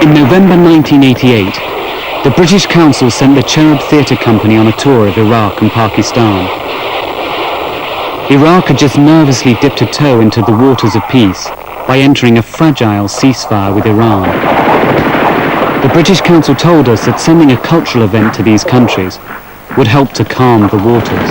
In November 1988, the British Council sent the Cherub Theatre Company on a tour of Iraq and Pakistan. Iraq had just nervously dipped a toe into the waters of peace by entering a fragile ceasefire with Iran. The British Council told us that sending a cultural event to these countries would help to calm the waters.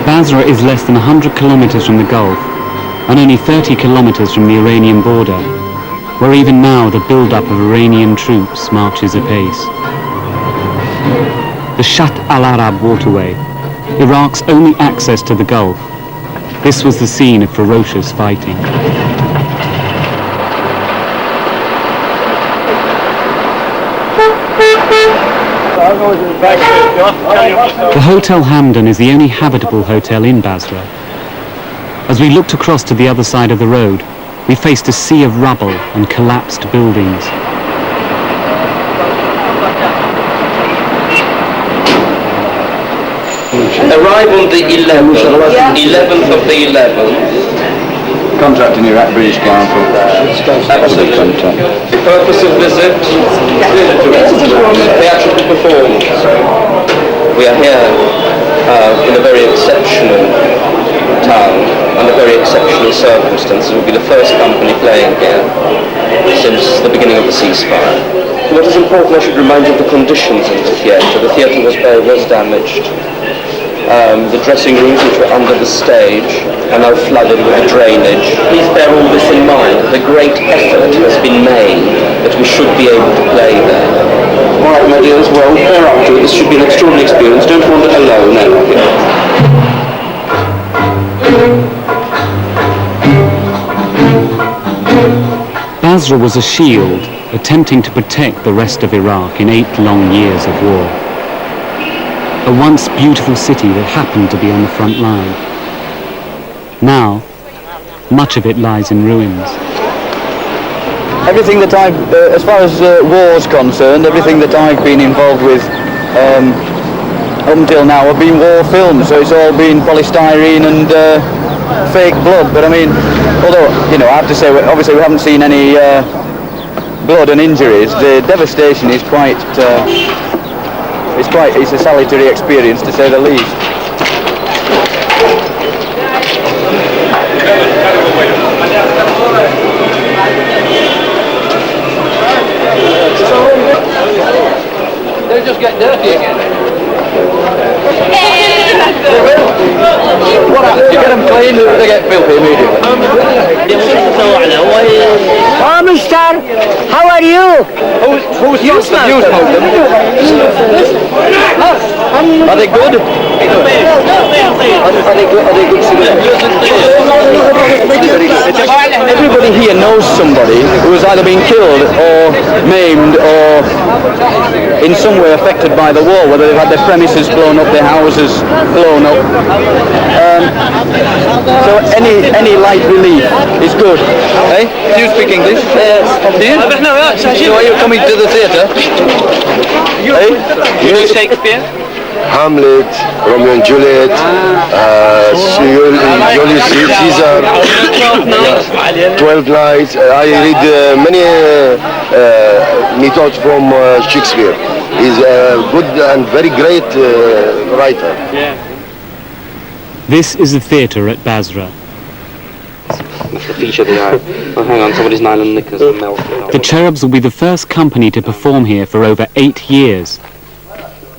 Basra is less than 100 kilometers from the Gulf and only 30 kilometers from the Iranian border, where even now the build-up of Iranian troops marches apace. The Shatt al-Arab waterway, Iraq's only access to the Gulf, this was the scene of ferocious fighting. The Hotel Hamdan is the only habitable hotel in Basra. As we looked across to the other side of the road, we faced a sea of rubble and collapsed buildings. Arrive on the 11th of the 11th. Contract in Iraq, British Council. Absolutely. The purpose of visit, theatrical performance. We are here in a very exceptional town, under very exceptional circumstances. It will be the first company playing here since the beginning of the ceasefire. What is important, I should remind you of the conditions in the theatre. The theatre was damaged. The dressing rooms, which were under the stage, are now flooded with the drainage. Please bear all this in mind. The great effort has been made that we should be able to play there. All right, my dears, well, bear up to it. This should be an extraordinary experience. Don't wander alone. Basra was a shield attempting to protect the rest of Iraq in 8 long years of war. A once beautiful city that happened to be on the front line. Now, much of it lies in ruins. Everything that I've, as far as war's concerned, everything that I've been involved with up until now have been war films, so it's all been polystyrene and fake blood. But I mean, although, you know, I have to say, obviously we haven't seen any blood and injuries, the devastation is quite... It's a salutary experience, to say the least. They'll just get dirty again. What happens? You get them clean, they get filthy immediately. Oh, mister, how are you? Who's you smoke them? Are they good? Are they good cigarettes? Everybody here knows somebody who has either been killed or maimed or in some way affected by the war, whether they've had their premises blown up, their houses blown up. So any light relief is good. Hey, do you speak English? Do you? So are you coming to the theatre? Hey? You know Shakespeare? Hamlet, Romeo and Juliet, Julius Caesar, 12 Nights. I read many methods from Shakespeare. He's a good and very great writer. Yeah. This is the theatre at Basra. The feature of the eye. Oh, hang on, somebody's nylon knickers are melting. The Cherubs will be the first company to perform here for over 8 years.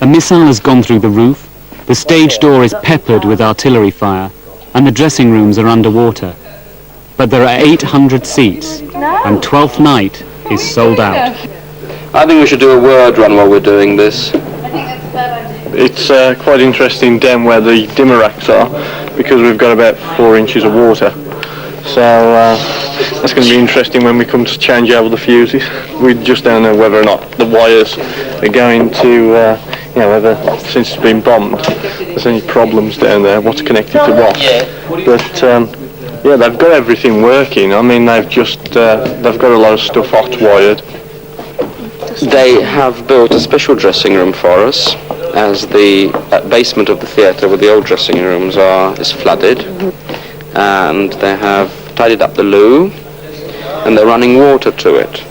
A missile has gone through the roof, the stage door is peppered with artillery fire, and the dressing rooms are underwater. But there are 800 seats, and Twelfth Night is sold out. I think we should do a word run while we're doing this. It's quite interesting down where the dimmer racks are, because we've got about 4 inches of water. So that's going to be interesting when we come to change over the fuses. We just don't know whether or not the wires are going to, whether since it's been bombed, there's any problems down there, what's connected to what. But they've got everything working. I mean, they've got a lot of stuff hot wired. They have built a special dressing room for us, as the basement of the theatre where the old dressing rooms are is flooded, and they have tidied up the loo, and they're running water to it.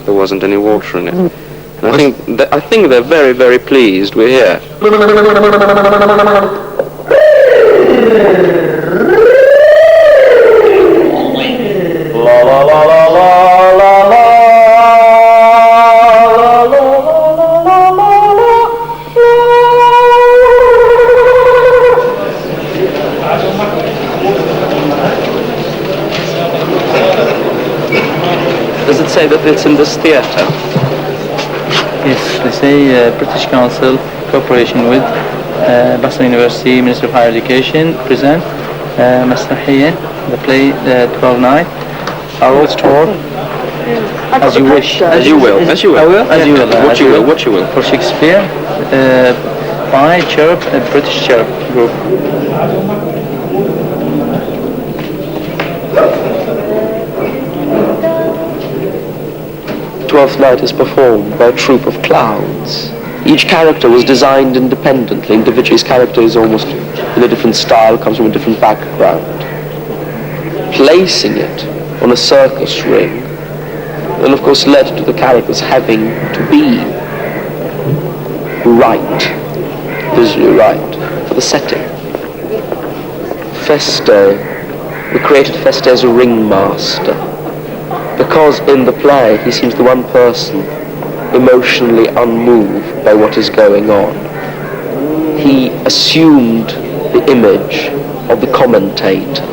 There wasn't any water in it. And I think they're very, very pleased we're here. La la la la la la la. Does it say that it's in this theatre? Yes, they say British Council, cooperation with Boston University, Ministry of Higher Education, present Masrahiyya, the play 12 Night. Our old store. As you wish. As you will. As you will. I will? As you will. What you will. What you will. For Shakespeare, by Chirp, British Chirp Group. Twelfth Night is performed by a troupe of clowns. Each character was designed independently. Individually, his character is almost in a different style, comes from a different background. Placing it on a circus ring, and of course led to the characters having to be right, visually right, for the setting. Feste, we created Feste as a ringmaster, because in the play he seems the one person emotionally unmoved by what is going on. He assumed the image of the commentator.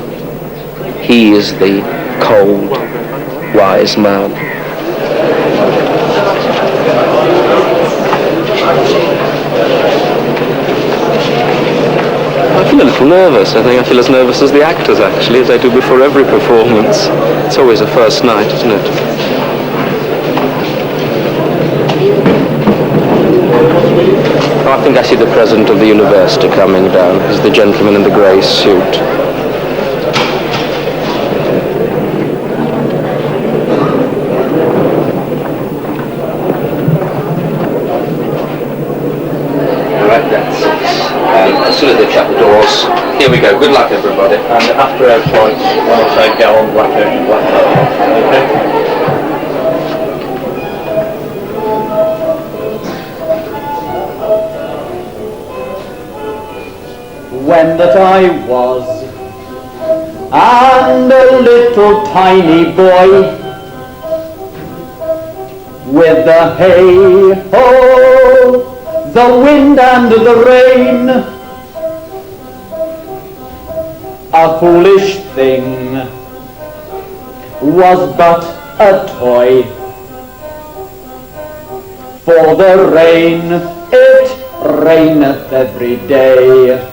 He is the cold, wise man. I feel a little nervous. I think I feel as nervous as the actors, actually, as I do before every performance. It's always a first night, isn't it? I think I see the president of the university coming down. He's the gentleman in the grey suit. Right, that's as soon as they shut the doors. Here we go. Good luck, everybody. And after our points, I'll say go on black out, black out. Okay? When that I was and a little tiny boy, with the hay-ho, the wind and the rain, a foolish thing was but a toy. For the rain, it raineth every day.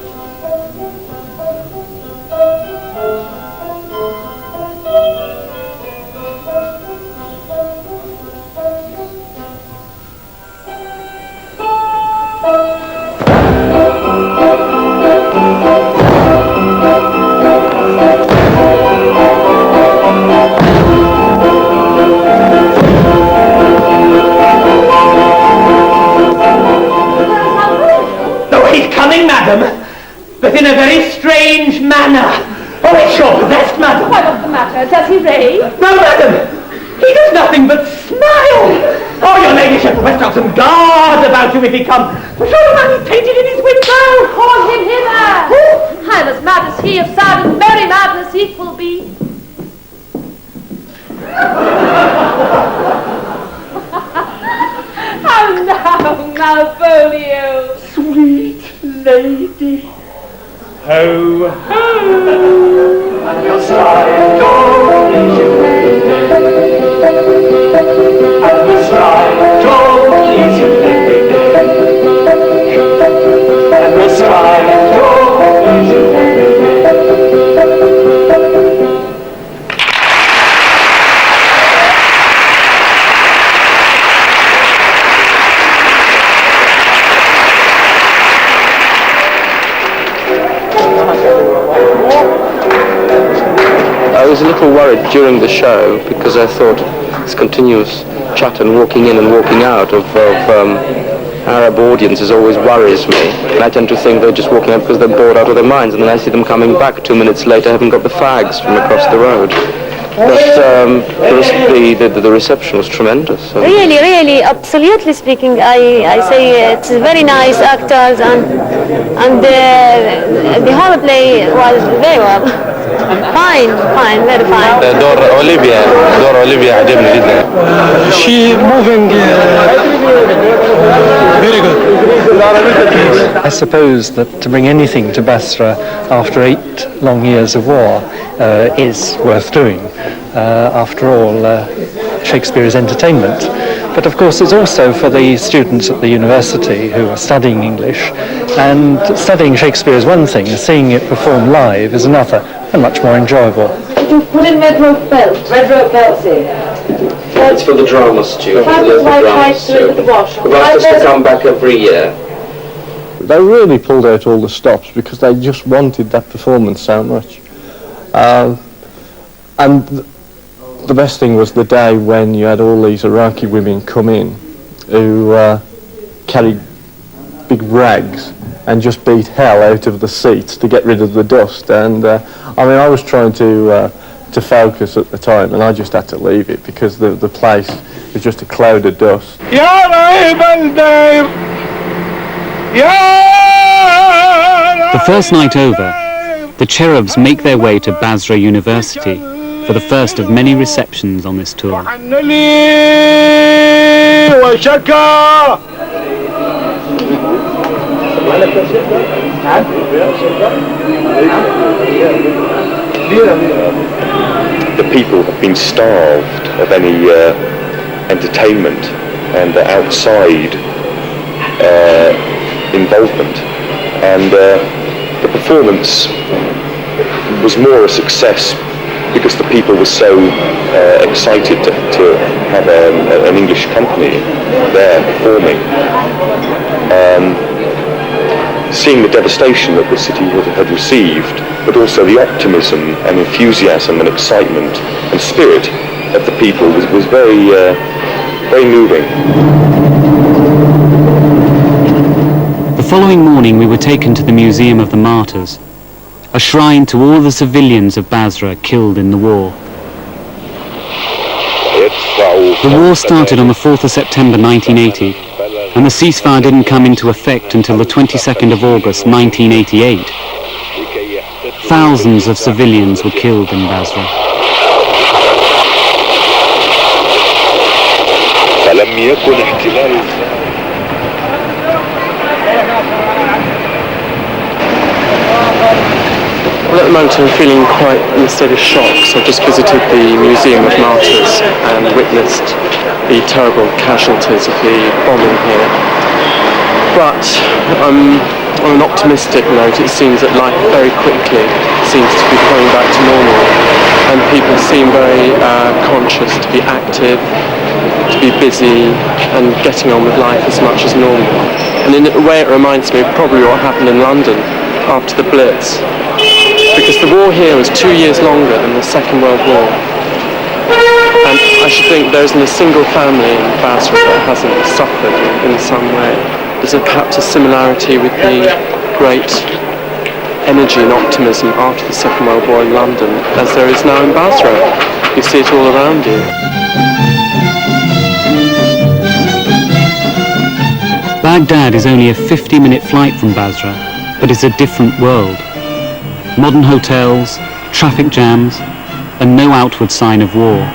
But in a very strange manner. Oh, it's sure possessed, madam. Why, what's the matter? Does he rave? No, madam. He does nothing but smile. Oh, your ladyship will best have some guards about you if he comes. For sure the man is painted in his window. Call him hither. I'm as mad as he, if sad and merry madness equal be. How now, Malvolio? Sweet lady. Ho, ho. And we'll stride totally to and we'll stride totally to and we'll stride totally to I was a little worried during the show because I thought this continuous chatter walking in and walking out of Arab audiences always worries me. And I tend to think they're just walking out because they're bored out of their minds, and then I see them coming back 2 minutes later having got the fags from across the road. But the reception was tremendous. So. Really, absolutely speaking, I say it's very nice actors, and the whole play was very well. Fine, very fine. دور أوليفيا عجبني جدا. She moving very good. I suppose that to bring anything to Basra after 8 long years of war is worth doing. After all, Shakespeare is entertainment. But of course it's also for the students at the university who are studying English, and studying Shakespeare is one thing, seeing it performed live is another, and much more enjoyable. Put in red rope belts in. It's for the drama students. We've asked us to come back every year. They really pulled out all the stops because they just wanted that performance so much. And the best thing was the day when you had all these Iraqi women come in who carried big rags and just beat hell out of the seats to get rid of the dust. And I mean, I was trying to focus at the time, and I just had to leave it because the place was just a cloud of dust. The first night over, the Cherubs make their way to Basra University for the first of many receptions on this tour. The people have been starved of any entertainment and outside involvement, and the performance was more a success because the people were so excited to have an English company there performing. Seeing the devastation that the city had received, but also the optimism and enthusiasm and excitement and spirit of the people was very, very moving. The following morning we were taken to the Museum of the Martyrs, a shrine to all the civilians of Basra killed in the war. The war started on the 4th of September 1980, and the ceasefire didn't come into effect until the 22nd of August 1988. Thousands of civilians were killed in Basra. Well, at the moment I'm feeling quite in a state of shock, so I just visited the Museum of Martyrs and witnessed the terrible casualties of the bombing here. But on an optimistic note, it seems that life very quickly seems to be coming back to normal, and people seem very conscious to be active, to be busy and getting on with life as much as normal. And in a way it reminds me of probably what happened in London after the Blitz, because the war here was 2 years longer than the Second World War. And I should think there isn't a single family in Basra that hasn't suffered in some way. There's perhaps a similarity with the great energy and optimism after the Second World War in London as there is now in Basra. You see it all around you. Baghdad is only a 50-minute flight from Basra, but it's a different world. Modern hotels, traffic jams, and no outward sign of war.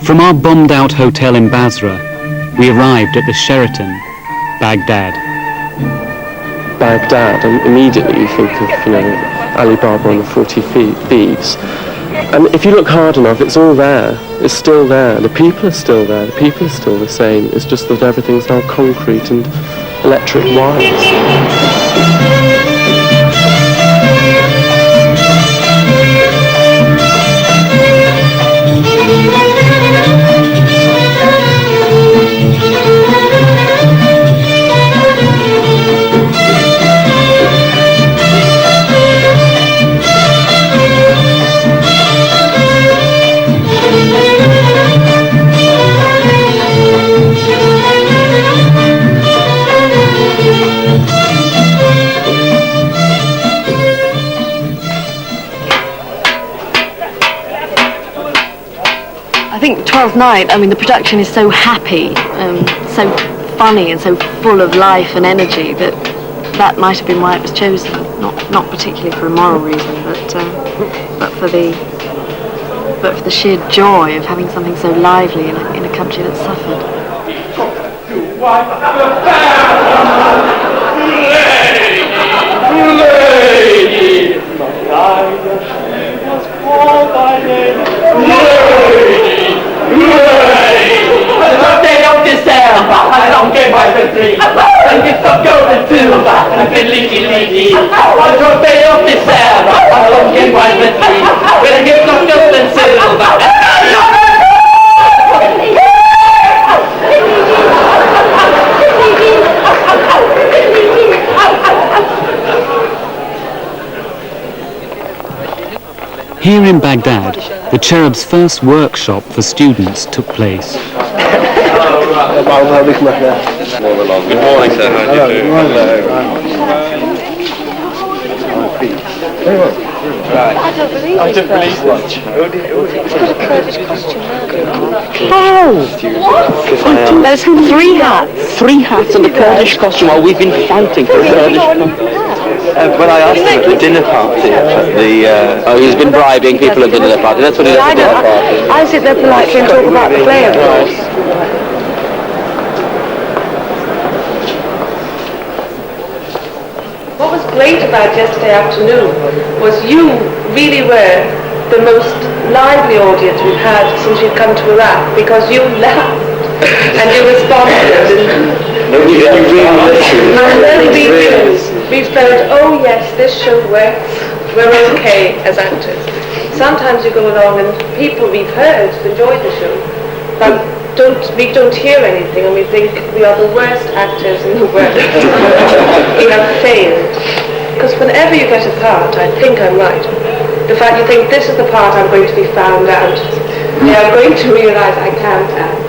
From our bombed-out hotel in Basra, we arrived at the Sheraton, Baghdad. Baghdad, and immediately you think of, Ali Baba and the 40 Thieves. And if you look hard enough, it's all there. It's still there. The people are still there. The people are still the same. It's just that everything's now concrete and electric wires. think Twelfth Night, I mean, the production is so happy, so funny and so full of life and energy that might have been why it was chosen. Not particularly for a moral reason, but for the sheer joy of having something so lively in a country that's suffered. Lady, must call thy name. Lady, the birthday of December, I don't get my victory. I get some gold and silver, and a bit leaky. On the birthday of December, I don't get my victory. When I get some gold and silver. Here in Baghdad, the Cherub's first workshop for students took place. Good morning, sir. How do you do? I don't believe much. He's got a Kurdish costume. Oh! There's three hats and a Kurdish costume. Oh, we've been fighting for a Kurdish costume. When I asked him at the dinner party, he's been bribing people at the dinner party. That's what he does at the dinner party. I sit there politely and talk about the play, of course. What was great about yesterday afternoon was you really were the most lively audience we've had since we've come to Iraq, because you laughed and you responded. And then we felt, oh yes, this show works, we're okay as actors. Sometimes you go along and people we've heard enjoy the show, but we don't hear anything and we think we are the worst actors in the world. We have failed. Because whenever you get a part, I think I'm right, the fact you think this is the part I'm going to be found out, they are going to realise I can't act.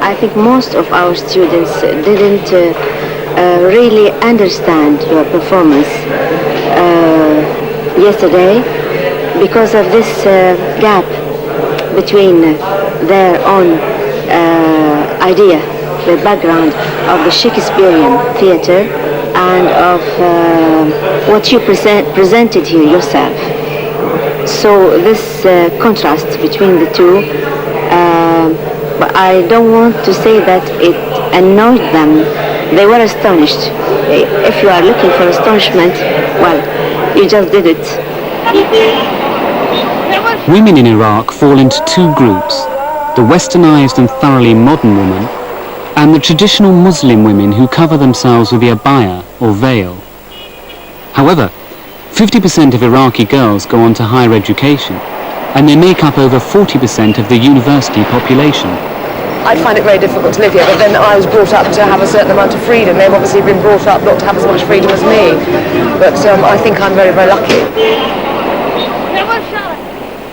I think most of our students didn't really understand your performance yesterday because of this gap between their own idea, the background of the Shakespearean theatre and of what you presented here yourself. So this contrast between the two, but I don't want to say that it annoyed them. They were astonished. If you are looking for astonishment, well, you just did it. Women in Iraq fall into two groups: the westernized and thoroughly modern woman, and the traditional Muslim women who cover themselves with the abaya or veil. However, 50% of Iraqi girls go on to higher education, and they make up over 40% of the university population. I'd find it very difficult to live here, but then I was brought up to have a certain amount of freedom. They've obviously been brought up not to have as much freedom as me, but I think I'm very, very lucky.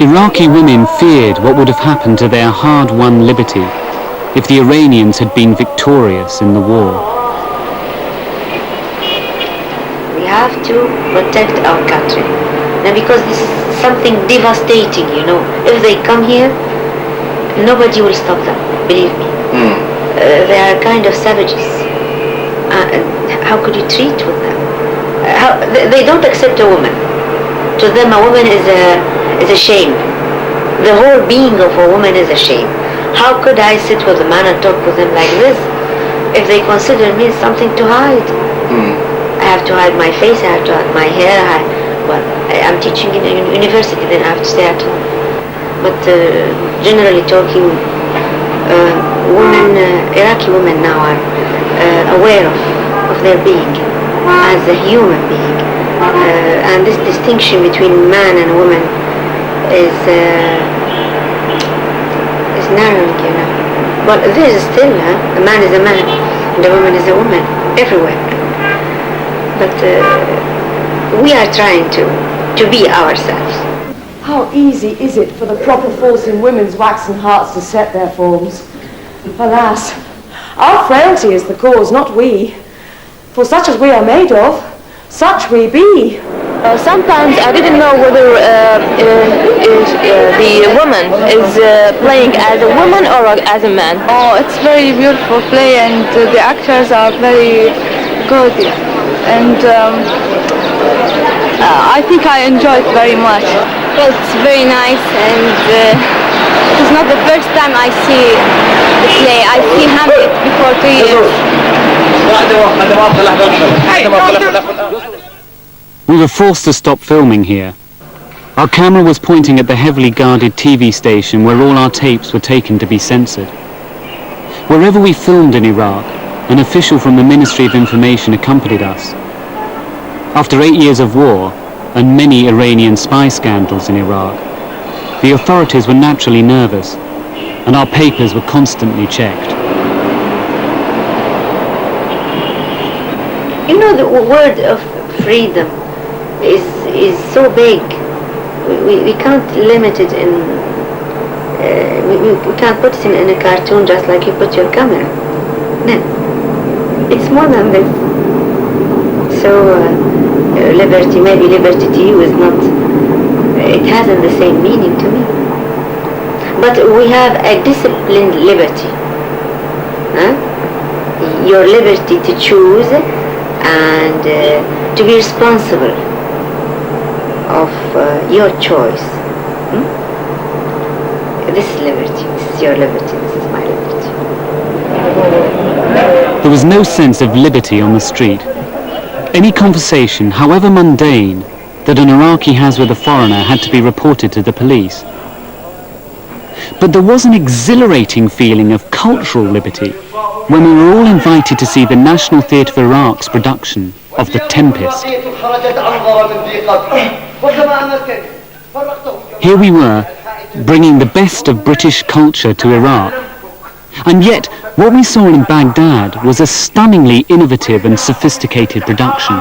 Iraqi women feared what would have happened to their hard-won liberty if the Iranians had been victorious in the war. We have to protect our country. Now, because this is something devastating, you know. If they come here, nobody will stop them, believe me. They are kind of savages. How could you treat with them? They don't accept a woman. To them, a woman is a shame. The whole being of a woman is a shame. How could I sit with a man and talk with him like this if they consider me something to hide? I have to hide my face, I have to hide my hair. I'm teaching in a university, then I have to stay at home. But generally talking, Iraqi women now are aware of their being as a human being. And this distinction between man and woman is narrowing, you know. But there is still, a man is a man, and a woman is a woman, everywhere. But we are trying to be ourselves. How easy is it for the proper force in women's waxen hearts to set their forms? Alas, our frailty is the cause, not we. For such as we are made of, such we be. Sometimes I didn't know whether the woman is playing as a woman or as a man. Oh, it's very beautiful play, and the actors are very good, and I think I enjoy it very much. Well, it's very nice, and it is not the first time I see the play. I see Hamlet before 2 years. We were forced to stop filming here. Our camera was pointing at the heavily guarded TV station where all our tapes were taken to be censored. Wherever we filmed in Iraq, an official from the Ministry of Information accompanied us. After 8 years of war and many Iranian spy scandals in Iraq, the authorities were naturally nervous, and our papers were constantly checked. You know, the word of freedom is so big. We can't limit it in, we can't put it in a cartoon just like you put your camera. No, it's more than this. So liberty, maybe liberty to you is not, it hasn't the same meaning to me. But we have a disciplined liberty. Your liberty to choose and to be responsible of your choice. This is liberty, this is your liberty, this is my liberty. There was no sense of liberty on the street. Any conversation, however mundane, that an Iraqi has with a foreigner had to be reported to the police. But there was an exhilarating feeling of cultural liberty when we were all invited to see the National Theatre of Iraq's production of The Tempest. Here we were, bringing the best of British culture to Iraq. And yet, what we saw in Baghdad was a stunningly innovative and sophisticated production.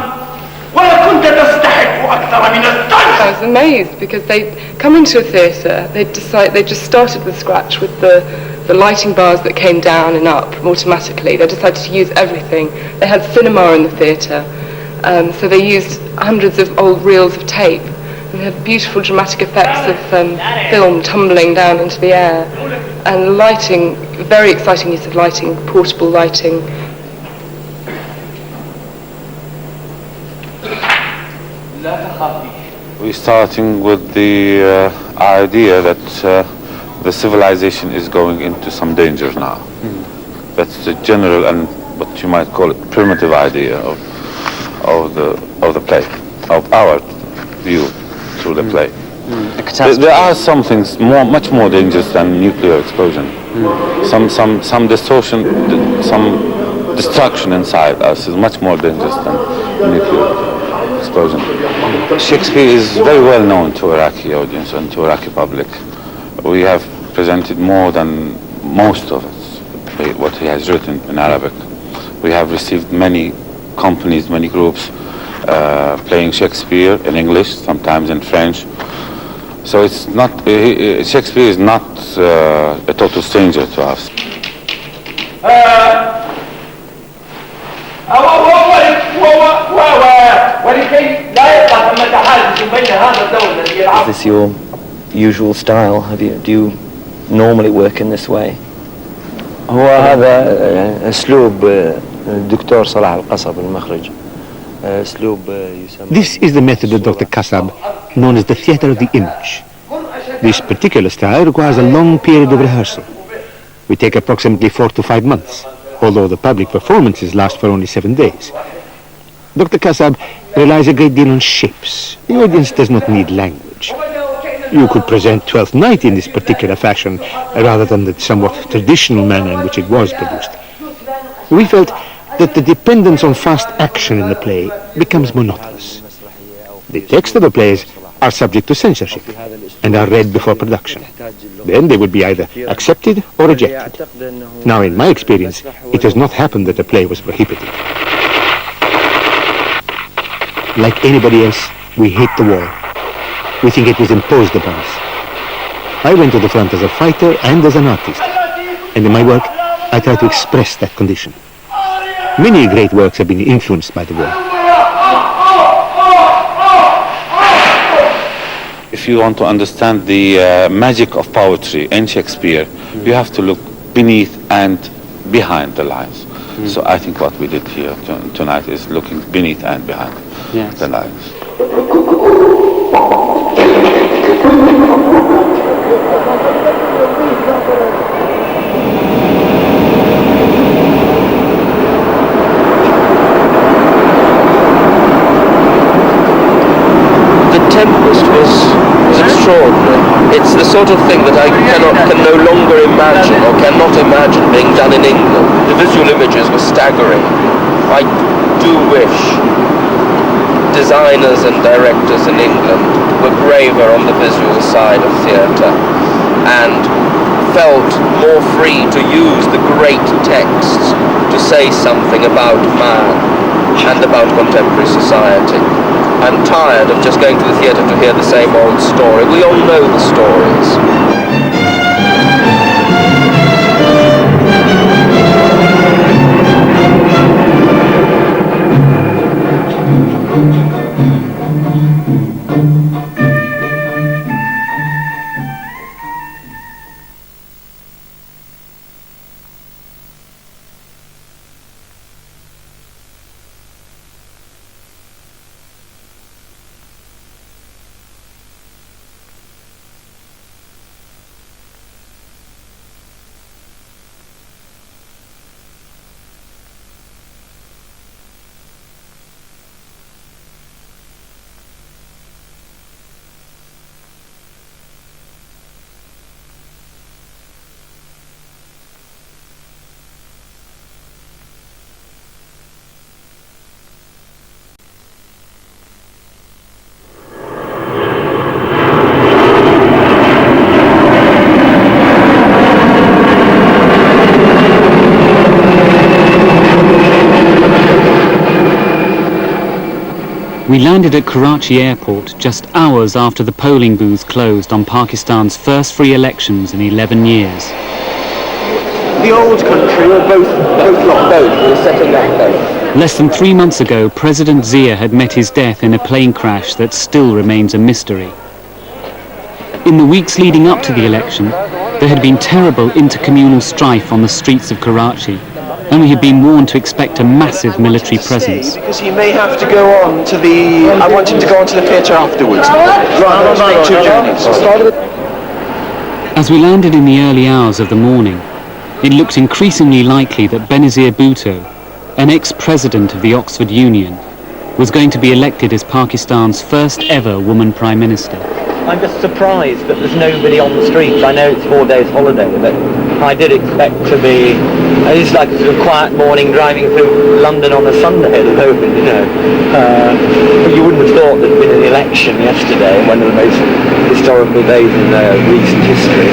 I was amazed because they come into a theatre, they just started with scratch with the lighting bars that came down and up automatically. They decided to use everything. They had cinema in the theatre, so they used hundreds of old reels of tape. And they had beautiful dramatic effects of film tumbling down into the air, and lighting, very exciting use of lighting, portable lighting. We're starting with the idea that the civilization is going into some danger now. That's the general and what you might call it primitive idea of the play, of our view through the play. There are some things much more dangerous than nuclear explosion. Some distortion, some destruction inside us is much more dangerous than nuclear explosion. Shakespeare is very well known to Iraqi audience and to Iraqi public. We have presented more than most of it, what he has written in Arabic. We have received many companies, many groups playing Shakespeare in English, sometimes in French. So it's not, Shakespeare is not a total stranger to us. Is this your usual style? Do you normally work in this way? هو هذا أسلوب الدكتور صلاح القصب المخرج. This is the method of Dr. Kasab, known as the theatre of the image. This particular style requires a long period of rehearsal. We take approximately 4 to 5 months, although the public performances last for only 7 days. Dr. Kasab relies a great deal on shapes. The audience does not need language. You could present Twelfth Night in this particular fashion, rather than the somewhat traditional manner in which it was produced. We felt that the dependence on fast action in the play becomes monotonous. The text of the plays are subject to censorship and are read before production. Then they would be either accepted or rejected. Now, in my experience, it has not happened that a play was prohibited. Like anybody else, we hate the war. We think it was imposed upon us. I went to the front as a fighter and as an artist, and in my work, I try to express that condition. Many great works have been influenced by the war. if you want to understand the magic of poetry in Shakespeare, you have to look beneath and behind the lines. So I think what we did here tonight is looking beneath and behind the lines. The Tempest was extraordinary. It's the sort of thing that I can no longer imagine or cannot imagine being done in England. The visual images were staggering. I do wish designers and directors in England were braver on the visual side of theatre and felt more free to use the great texts to say something about man and about contemporary society. I'm tired of just going to the theatre to hear the same old story. We all know the stories. We landed at Karachi airport just hours after the polling booths closed on Pakistan's first free elections in 11 years. The old country, or both, we were setting up both. Less than 3 months ago, President Zia had met his death in a plane crash that still remains a mystery. In the weeks leading up to the election, there had been terrible intercommunal strife on the streets of Karachi, and we had been warned to expect a massive military presence. Because he may have to go on to the... I want him to go on to the theatre afterwards, rather than make 2 journeys. As we landed in the early hours of the morning, it looked increasingly likely that Benazir Bhutto, an ex-president of the Oxford Union, was going to be elected as Pakistan's first ever woman Prime Minister. I'm just surprised that there's nobody on the streets. I know it's 4 days holiday, but I did expect to be... It's like a sort of quiet morning driving through London on a Sunday at the moment, you know. But you wouldn't have thought there'd been an election yesterday, one of the most historical days in recent history.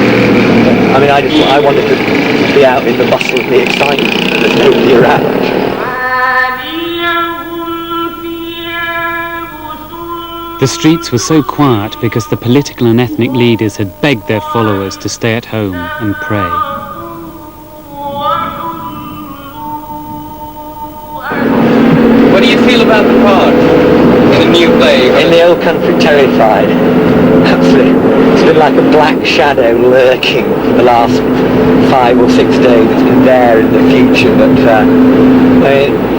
I mean, I wanted to be out in the bustle of the excitement, and there's nobody around. The streets were so quiet because the political and ethnic leaders had begged their followers to stay at home and pray. What do you feel about the part in the new play? In the old country, terrified. Absolutely. It's been like a black shadow lurking for the last 5 or 6 days. It's been there in the future, but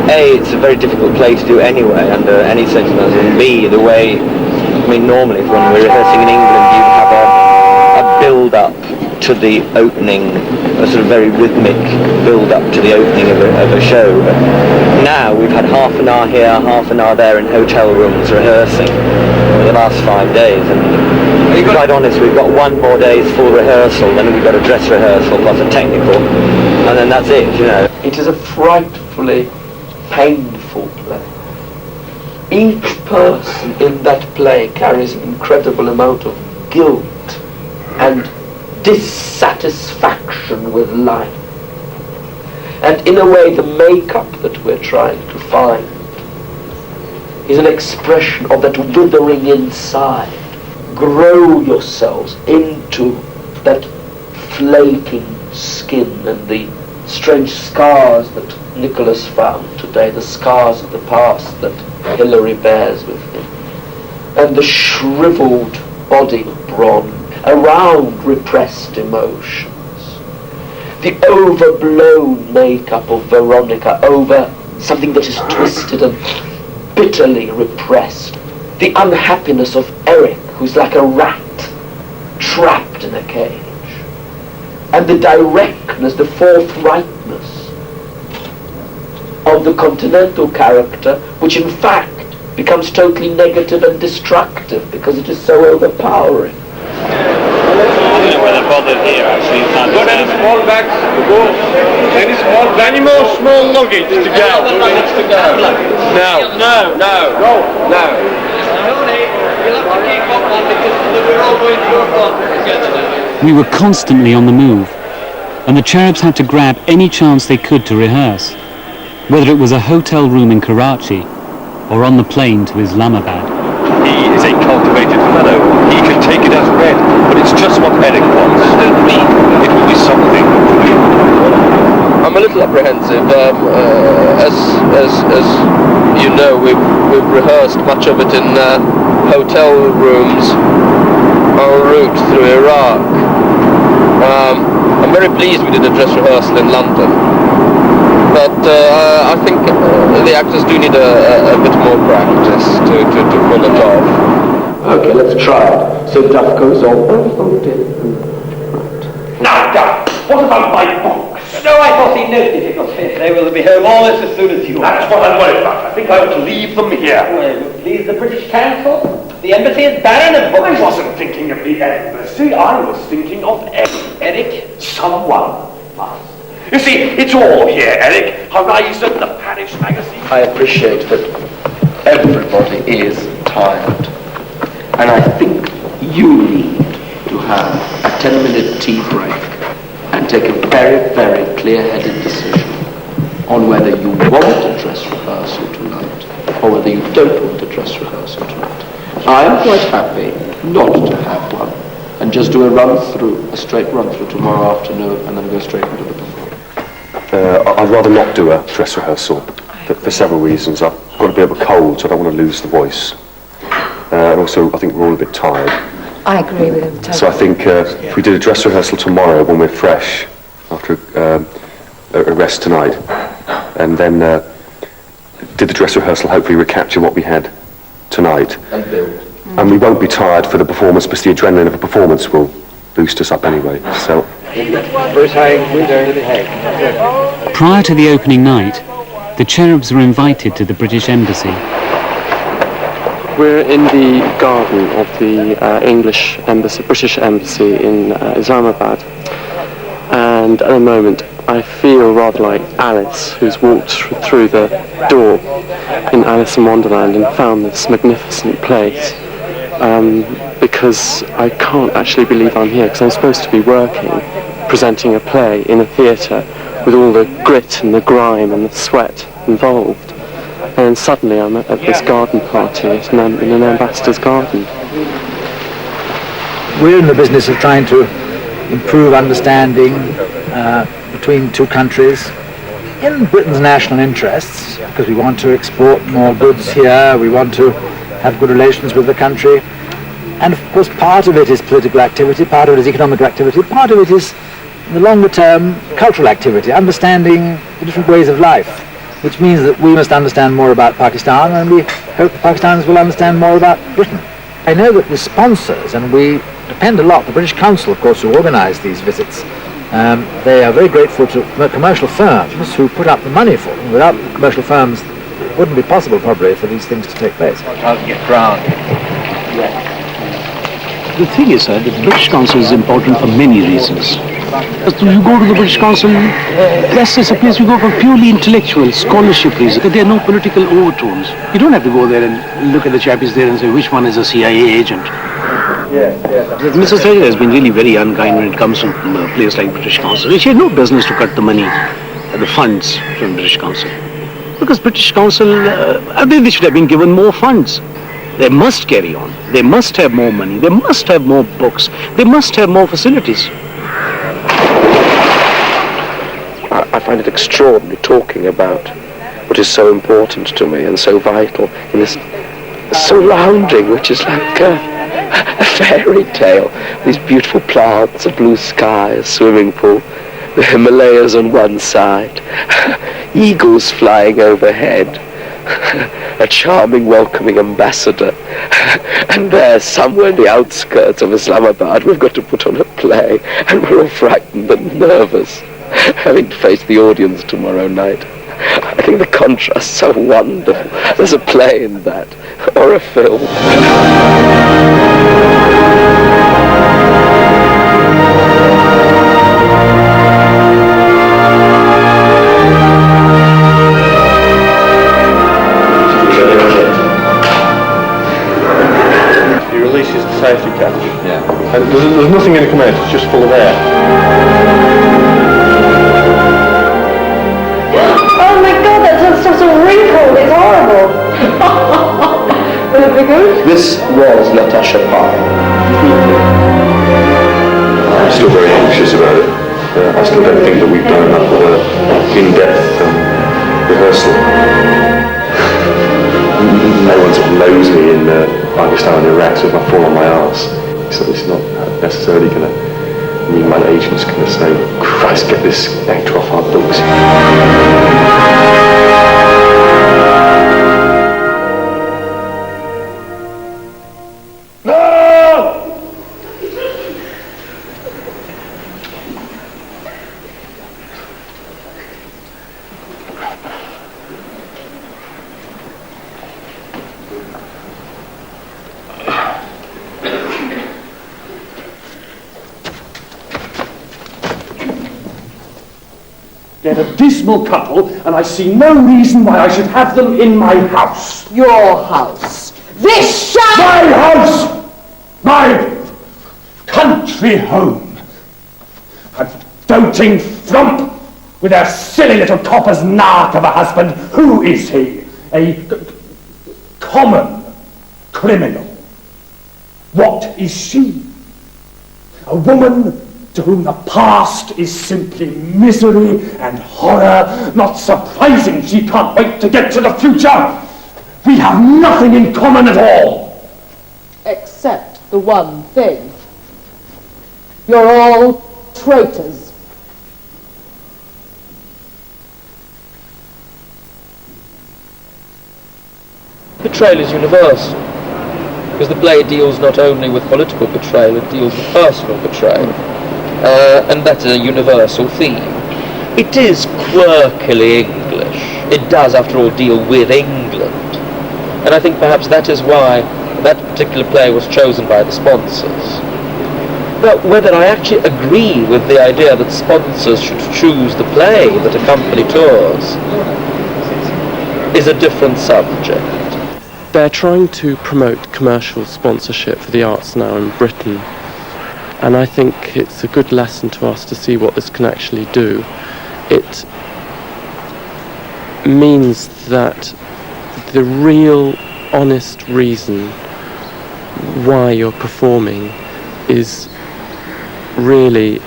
A, it's a very difficult play to do anyway under any circumstances, and B, the way, I mean, normally when we're rehearsing in England, you'd have a build-up to the opening, a sort of very rhythmic build-up to the opening of a show. But now we've had half an hour here, half an hour there in hotel rooms rehearsing for the last 5 days, and to be quite honest, we've got 1 more day's full rehearsal, then we've got a dress rehearsal plus a technical, and then that's it, you know. It is a frightfully painful play. Each person in that play carries an incredible amount of guilt and dissatisfaction with life. And in a way, the makeup that we're trying to find is an expression of that withering inside. Grow yourselves into that flaking skin and the strange scars that Nicholas found today, the scars of the past that Hilary bears with him, and the shriveled embodied brawn around repressed emotions. The overblown makeup of Veronica over something that is twisted and bitterly repressed. The unhappiness of Eric, who's like a rat trapped in a cage. And the directness, the forthrightness of the Continental character, which in fact becomes totally negative and destructive because it is so overpowering. I don't know whether bothered here actually. Got any small bags to go? Any more small luggage to go? No. We were constantly on the move, and the Cherubs had to grab any chance they could to rehearse, whether it was a hotel room in Karachi or on the plane to Islamabad. He is a cultivated fellow. He can take it as read, but it's just what Eric wants. It will be something. I'm a little apprehensive. As you know, we've rehearsed much of it in hotel rooms en route through Iraq. I'm very pleased we did a dress rehearsal in London, but I think the actors do need a bit more practice to pull it off. Okay, let's try it. So Duff goes on. Oh dear. Now, Duff, what about my books? No, I foresee no difficulty. They will be home almost as soon as you are. That's what I'm worried about. I think I ought to leave them here. Well, please the British Council. The embassy is barren of books. I wasn't thinking of the embassy. I was thinking of Eric. Someone must. You see, it's all here, Eric. Horizon, the Paris magazine. I appreciate that everybody is tired. And I think you need to have a 10-minute tea break and take a very, very clear-headed decision on whether you want a dress rehearsal tonight or whether you don't want a dress rehearsal tonight. I am quite happy not to have one and just do a straight run-through tomorrow afternoon and then go straight into the performance. I'd rather not do a dress rehearsal for several reasons. I've got a bit of a cold, so I don't want to lose the voice. And also, I think we're all a bit tired. I agree with him totally. So I think if we did a dress rehearsal tomorrow when we're fresh, after a rest tonight, and then did the dress rehearsal, hopefully recapture what we had tonight. And we won't be tired for the performance because the adrenaline of a performance will boost us up anyway. So. Prior to the opening night, the Cherubs were invited to the British Embassy. We're in the garden of the English embassy, British embassy in Islamabad, and at the moment I feel rather like Alice, who's walked through the door in Alice in Wonderland and found this magnificent place, because I can't actually believe I'm here, because I'm supposed to be working, presenting a play in a theatre with all the grit and the grime and the sweat involved. And suddenly I'm at this garden party in an ambassador's garden. We're in the business of trying to improve understanding between two countries in Britain's national interests, because we want to export more goods here, we want to have good relations with the country. And of course part of it is political activity, part of it is economic activity, part of it is, in the longer term, cultural activity, understanding the different ways of life. Which means that we must understand more about Pakistan, and we hope the Pakistanis will understand more about Britain. I know that the sponsors, and we depend a lot, the British Council, of course, who organise these visits, they are very grateful to commercial firms who put up the money for them. Without the commercial firms, it wouldn't be possible, probably, for these things to take place. I'll get round. The thing is, sir, the British Council is important for many reasons. You go to the British Council, that's a place you go for purely intellectual, scholarship reasons. There are no political overtones. You don't have to go there and look at the chappies there and say which one is a CIA agent. Mrs. Thatcher has been really very unkind when it comes to a place like British Council. She had no business to cut the money, the funds from British Council. Because British Council, they should have been given more funds. They must carry on. They must have more money. They must have more books. They must have more facilities. I find it extraordinary talking about what is so important to me and so vital in this surrounding, which is like a fairy tale. These beautiful plants, a blue sky, a swimming pool, the Himalayas on one side, eagles flying overhead, a charming, welcoming ambassador. And there, somewhere in the outskirts of Islamabad, we've got to put on a play, and we're all frightened and nervous, having to face the audience tomorrow night. I think the contrast's so wonderful. There's a play in that, or a film. He releases the safety catch. Yeah. And there's nothing going to come out, it's just full of air. Oh my God, that's just a wrinkle. It's horrible. Will it be good? This was Natasha Pai. I'm still very anxious about it. I still don't think that we've done enough of an in-depth rehearsal. No one sort of knows me in Pakistan and Iraq, so if I fall on my arse, it's not necessarily going to mean my agent's going to say, Christ, get this actor off our books. They're a dismal couple, and I see no reason why I should have them in my house. Your house. This shall... My house! My country home. A doting frump with a silly little copper's nark of a husband. Who is he? A common criminal. What is she? A woman to whom the past is simply misery and horror. Not surprising she can't wait to get to the future. We have nothing in common at all. Except the one thing. You're all traitors. Betrayal is universal, because the play deals not only with political betrayal, it deals with personal betrayal. And that's a universal theme. It is quirkily English. It does, after all, deal with England. And I think perhaps that is why that particular play was chosen by the sponsors. But whether I actually agree with the idea that sponsors should choose the play that a company tours is a different subject. They're trying to promote commercial sponsorship for the arts now in Britain. And I think it's a good lesson to us to see what this can actually do. It means that the real, honest reason why you're performing is really...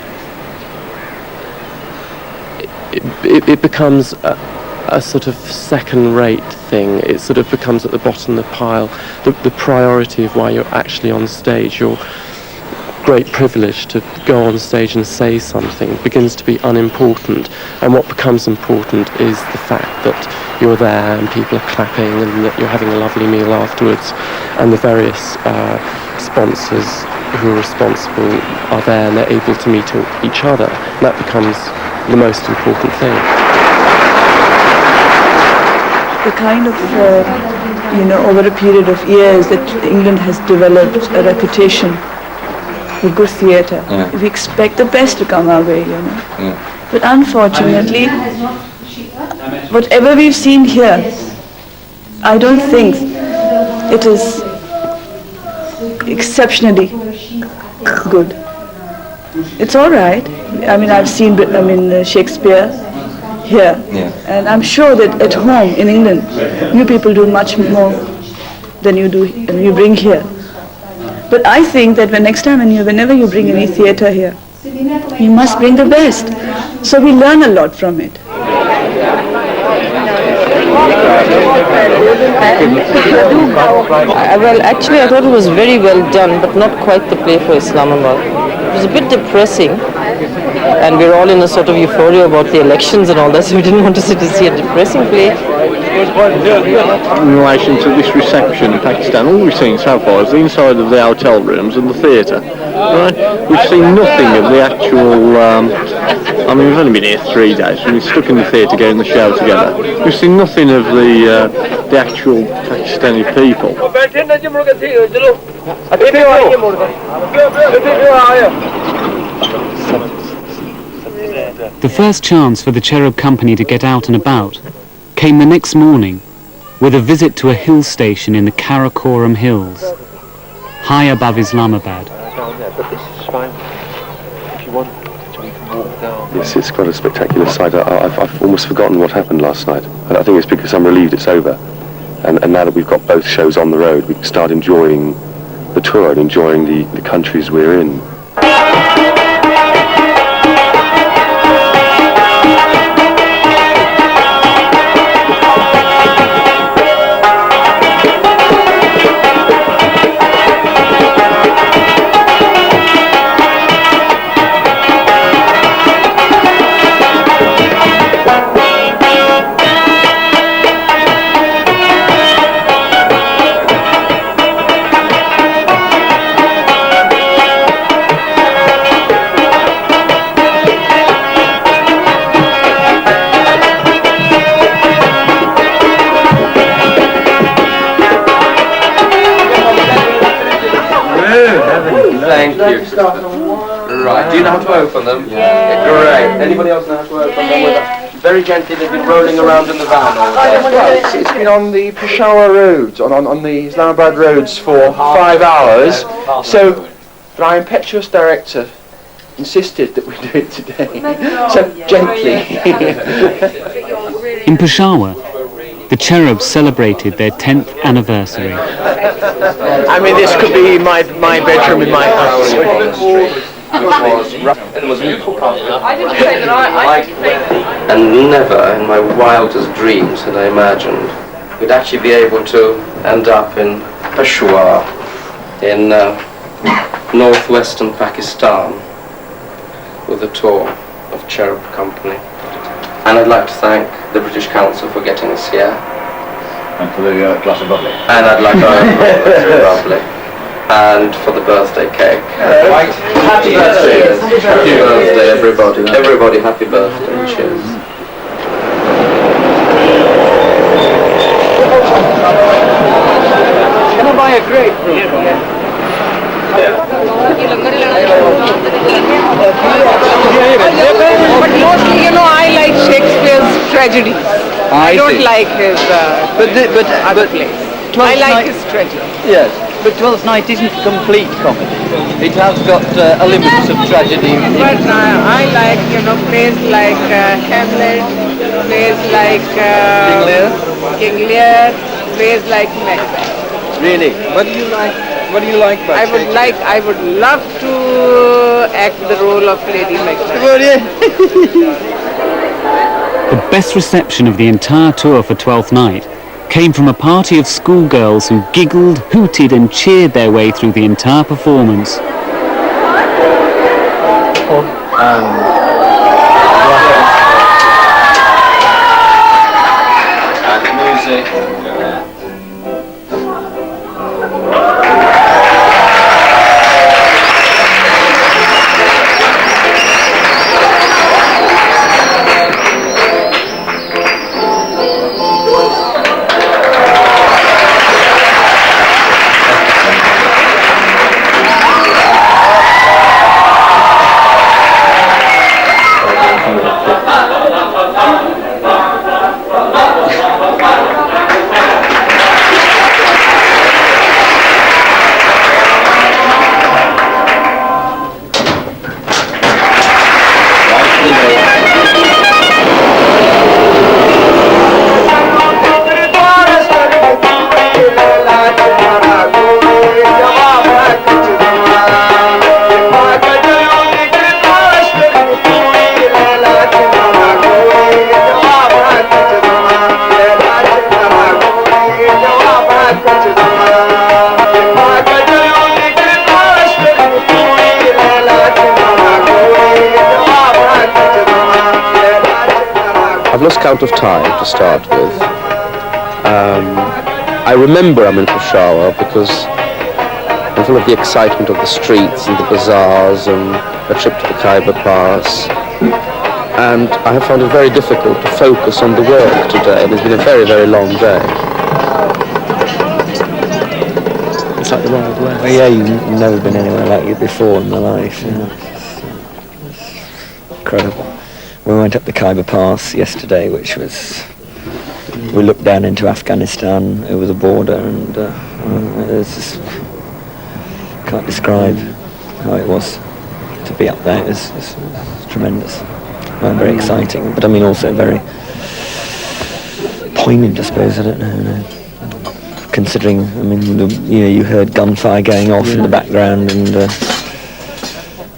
It becomes a sort of second-rate thing. It sort of becomes at the bottom of the pile. The priority of why you're actually on stage, your great privilege to go on stage and say something begins to be unimportant, and what becomes important is the fact that you're there and people are clapping and that you're having a lovely meal afterwards, and the various sponsors who are responsible are there and they're able to meet each other. That becomes the most important thing. The kind of, over a period of years that England has developed a reputation for good theatre. Yeah. We expect the best to come our way, Yeah. But unfortunately, whatever we've seen here, I don't think it is exceptionally good. It's all right. I mean, I've seen Shakespeare here, and I'm sure that at home in England, you people do much more than you do and you bring here. But I think that whenever you bring any theatre here, you must bring the best. So we learn a lot from it. Well, actually, I thought it was very well done, but not quite the play for Islamabad. It was a bit depressing, and we're all in a sort of euphoria about the elections and all that, so we didn't want to sit and see a depressing play. In relation to this reception in Pakistan, all we've seen so far is the inside of the hotel rooms and the theatre. Right? We've seen nothing of the actual. I mean, we've only been here 3 days. We've been stuck in the theatre getting the show together. We've seen nothing of the actual Pakistani people. The first chance for the Cherub Company to get out and about came the next morning with a visit to a hill station in the Karakoram Hills, high above Islamabad. Yes, it's quite a spectacular sight. I've almost forgotten what happened last night. And I think it's because I'm relieved it's over. And now that we've got both shows on the road, we can start enjoying the tour and enjoying the countries we're in. Thank you. Right, do you know how to open them? Yeah. Great. Anybody else know how to open them? Very gently, they've been rolling around in the van all day. Well, it's been on the Peshawar roads, on the Islamabad roads for 5 hours. So, our impetuous director insisted that we do it today. So, gently. In Peshawar, the Cherubs celebrated their 10th anniversary. I mean, this could be my bedroom in my house. And never in my wildest dreams had I imagined we'd actually be able to end up in Peshawar, in northwestern Pakistan, with a tour of Cherub Company. And I'd like to thank the British Council for getting us here. And for the glass of bubbly. And I'd like to thank bubbly. And for the birthday cake. Right. Happy birthday. Happy birthday, everybody. Everybody, happy birthday. Cheers. Can I buy a grape? But mostly, I like Shakespeare's tragedies. I don't like his other plays. I like his tragedy. Yes, but Twelfth Night isn't complete comedy. It has got elements of tragedy. But I like, plays like Hamlet, plays like King Lear, plays like Macbeth. Really? What do you like? What do you like about Shakespeare? I would love to act the role of Lady Macbeth. The best reception of the entire tour for Twelfth Night came from a party of schoolgirls who giggled, hooted and cheered their way through the entire performance. And music. count of time to start with. I remember I'm in Peshawar because I'm full of the excitement of the streets and the bazaars and a trip to the Khyber Pass. And I have found it very difficult to focus on the work today. It's been a very, very long day. It's like the Wild West. Well, yeah, you've never been anywhere like it before in my life. It's incredible. We went up the Khyber Pass yesterday, which was... We looked down into Afghanistan over the border, and it's just... Can't describe how it was to be up there. It's tremendous. Very exciting, but I mean also very poignant, I suppose. I don't know. Considering, I mean, you heard gunfire going off in the background, and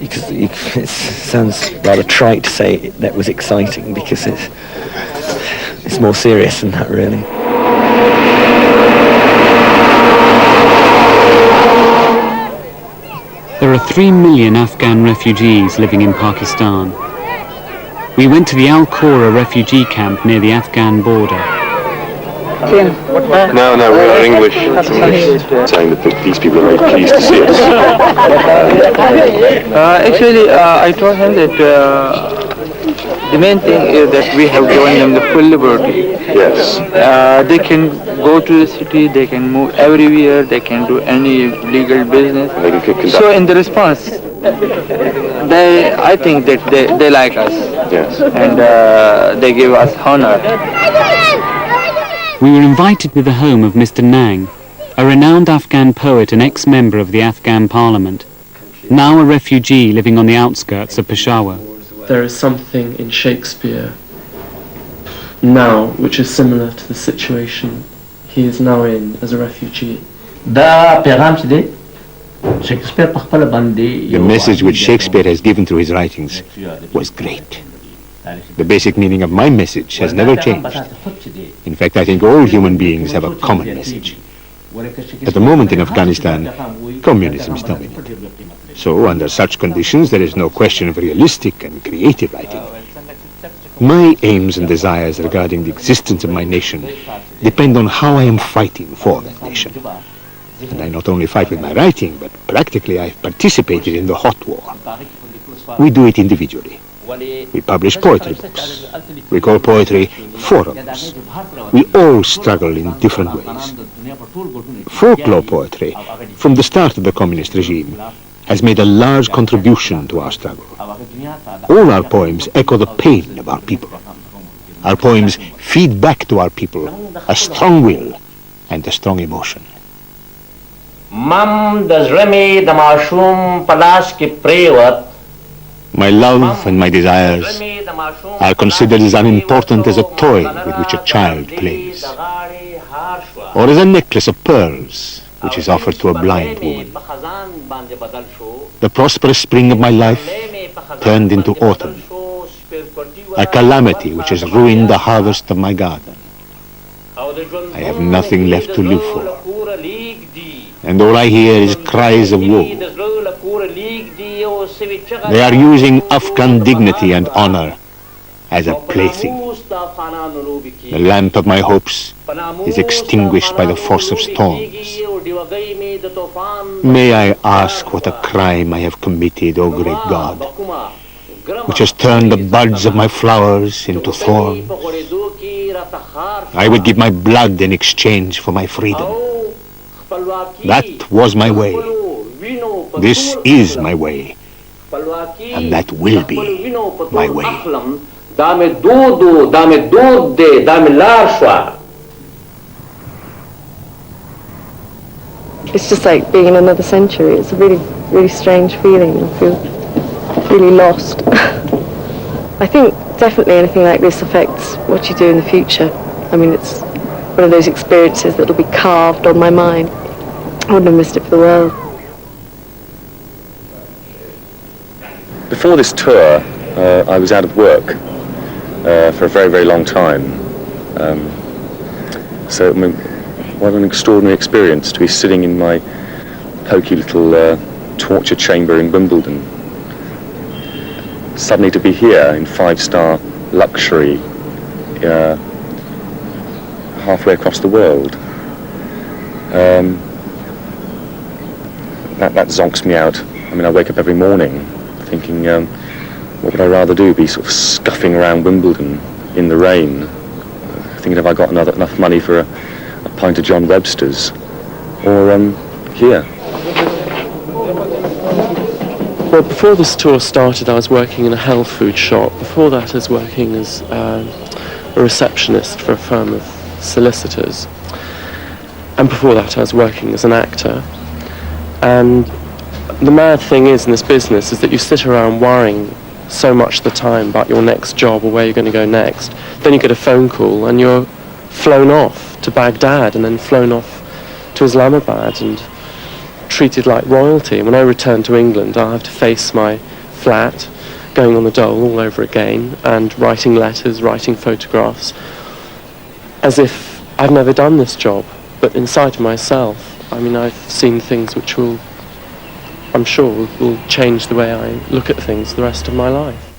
it sounds rather trite to say that was exciting because it's more serious than that, really. There are 3 million Afghan refugees living in Pakistan. We went to the Al-Khora refugee camp near the Afghan border. No, we are English. Saying that these people are very pleased to see us. Actually, I told him that the main thing is that we have given them the full liberty. Yes. They can go to the city, they can move everywhere, they can do any legal business. So in the response, I think that they like us. Yes. And they give us honor. We were invited to the home of Mr. Nang, a renowned Afghan poet and ex-member of the Afghan Parliament, now a refugee living on the outskirts of Peshawar. There is something in Shakespeare now which is similar to the situation he is now in as a refugee. The message which Shakespeare has given through his writings was great. The basic meaning of my message has never changed. In fact, I think all human beings have a common message. At the moment in Afghanistan, communism is dominant. So, under such conditions, there is no question of realistic and creative writing. My aims and desires regarding the existence of my nation depend on how I am fighting for that nation. And I not only fight with my writing, but practically I have participated in the hot war. We do it individually. We publish poetry books. We call poetry forums. We all struggle in different ways. Folklore poetry, from the start of the communist regime, has made a large contribution to our struggle. All our poems echo the pain of our people. Our poems feed back to our people a strong will and a strong emotion. My love and my desires are considered as unimportant as a toy with which a child plays, or as a necklace of pearls which is offered to a blind woman. The prosperous spring of my life turned into autumn, a calamity which has ruined the harvest of my garden. I have nothing left to live for, and all I hear is cries of woe. They are using Afghan dignity and honor as a plaything. The lamp of my hopes is extinguished by the force of storms. May I ask what a crime I have committed, O great God, which has turned the buds of my flowers into thorns? I would give my blood in exchange for my freedom. That was my way. This is my way. And that will be my way. It's just like being in another century. It's a really, really strange feeling. I feel really lost. I think definitely anything like this affects what you do in the future. I mean, it's one of those experiences that will be carved on my mind. I wouldn't have missed it for the world. Before this tour, I was out of work for a very, very long time. So, I mean, what an extraordinary experience to be sitting in my poky little torture chamber in Wimbledon. Suddenly to be here in 5-star luxury halfway across the world. That zonks me out. I mean, I wake up every morning thinking, what would I rather do? Be sort of scuffing around Wimbledon in the rain, thinking have I got enough money for a pint of John Webster's, or here. Well, before this tour started, I was working in a health food shop. Before that, I was working as a receptionist for a firm of solicitors. And before that, I was working as an actor. And the mad thing is in this business is that you sit around worrying so much of the time about your next job or where you're going to go next. Then you get a phone call and you're flown off to Baghdad and then flown off to Islamabad and treated like royalty. And when I return to England, I'll have to face my flat, going on the dole all over again, and writing letters, writing photographs, as if I've never done this job. But inside of myself, I mean, I've seen things which will, I'm sure, will change the way I look at things the rest of my life.